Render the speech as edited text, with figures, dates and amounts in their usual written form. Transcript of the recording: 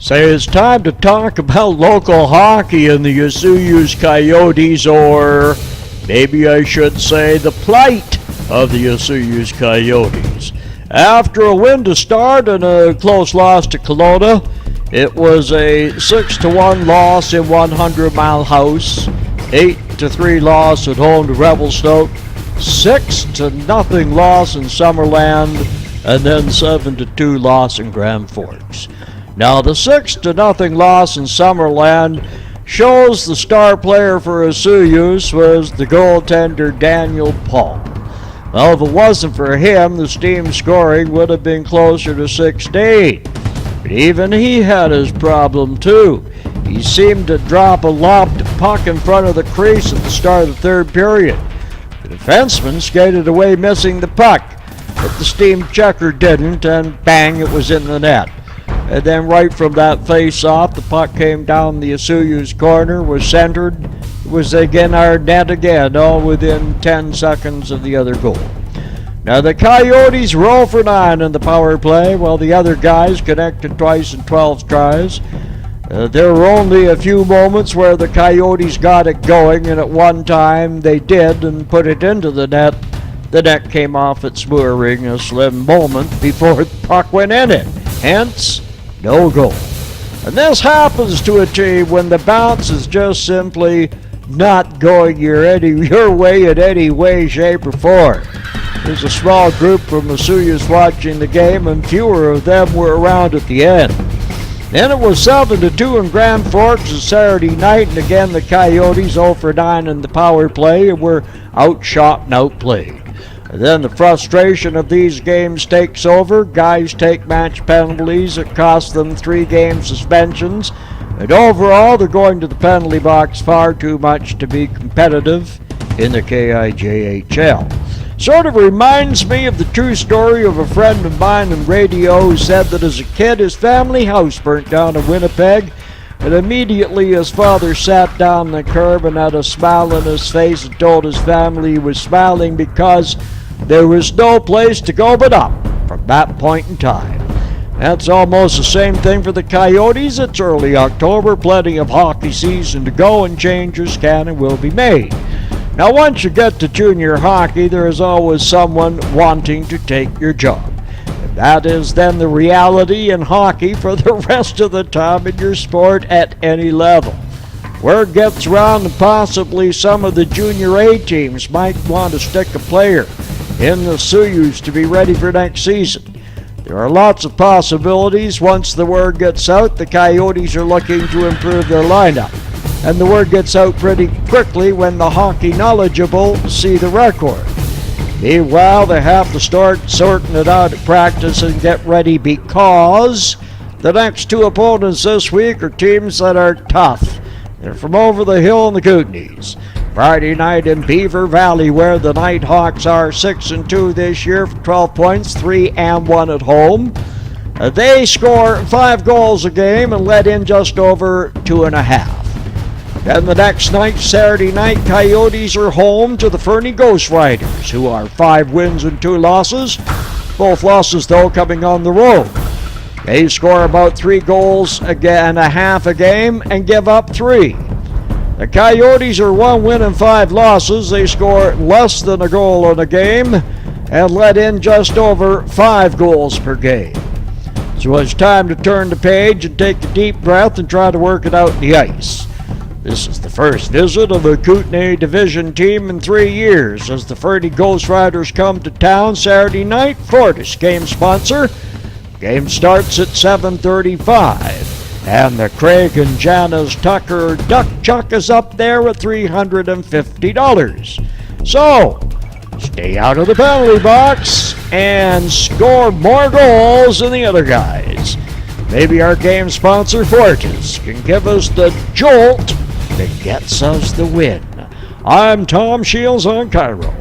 Say it's time to talk about local hockey and the Osoyoos Coyotes, or maybe I should say the plight of the Osoyoos Coyotes. After a win to start and a close loss to Kelowna, it was a 6-1 loss in 100 Mile House, 8-3 loss at home to Revelstoke, 6-0 loss in Summerland, and then 7-2 loss in Grand Forks. Now, the 6-0 loss in Summerland shows the star player for Osoyoos was the goaltender Daniel Paul. Well, if it wasn't for him, the team scoring would have been closer to 6-8. But even he had his problem too. He seemed to drop a lobbed puck in front of the crease at the start of the third period. The defenseman skated away missing the puck, but the steam checker didn't, and bang, it was in the net. And then right from that face-off, the puck came down the Osoyoos corner, was centered, was again our net again, all within 10 seconds of the other goal. Now the Coyotes roll for 9 in the power play, while the other guys connected twice in 12 tries. There were only a few moments where the Coyotes got it going, and at one time they did and put it into the net. The net came off its mooring a slim moment before the puck went in it. Hence, no goal. And this happens to a team when the bounce is just simply not going your way in any way, shape, or form. There's a small group from Osoyoos watching the game, and fewer of them were around at the end. Then it was 7-2 in Grand Forks on Saturday night, and again the Coyotes 0 for 9 in the power play and were outshot and outplayed. And then the frustration of these games takes over. Guys take match penalties that cost them 3-game suspensions. And overall, they're going to the penalty box far too much to be competitive in the KIJHL. Sort of reminds me of the true story of a friend of mine in radio who said that as a kid his family house burnt down in Winnipeg, and immediately his father sat down the curb and had a smile on his face and told his family he was smiling because there was no place to go but up from that point in time. That's almost the same thing for the Coyotes. It's early October, plenty of hockey season to go, and changes can and will be made. Now, once you get to junior hockey, there is always someone wanting to take your job. And that is then the reality in hockey for the rest of the time in your sport at any level. Word gets around and possibly some of the junior A teams might want to stick a player in the Osoyoos to be ready for next season. There are lots of possibilities. Once the word gets out, the Coyotes are looking to improve their lineup. And the word gets out pretty quickly when the hockey knowledgeable see the record. Meanwhile, they have to start sorting it out at practice and get ready, because the next 2 opponents this week are teams that are tough. They're from over the hill in the Kootenays. Friday night in Beaver Valley, where the Nighthawks are 6-2 this year for 12 points, 3-1 at home. They score 5 goals a game and let in just over 2.5. Then the next night, Saturday night, Coyotes are home to the Fernie Ghost Riders, who are 5 wins and 2 losses. Both losses, though, coming on the road. They score about 3 goals and a half a game and give up 3. The Coyotes are 1 win and 5 losses. They score less than a goal in a game and let in just over 5 goals per game. So it's time to turn the page and take a deep breath and try to work it out in the ice. This is the first visit of a Kootenay Division team in 3 years as the Fernie Ghost Riders come to town Saturday night. Fortis, game sponsor. Game starts at 7:35. And the Craig and Janice Tucker Duck Chuck is up there at $350. So, stay out of the penalty box and score more goals than the other guys. Maybe our game sponsor Fortis can give us the jolt that gets us the win. I'm Tom Shields on Cairo.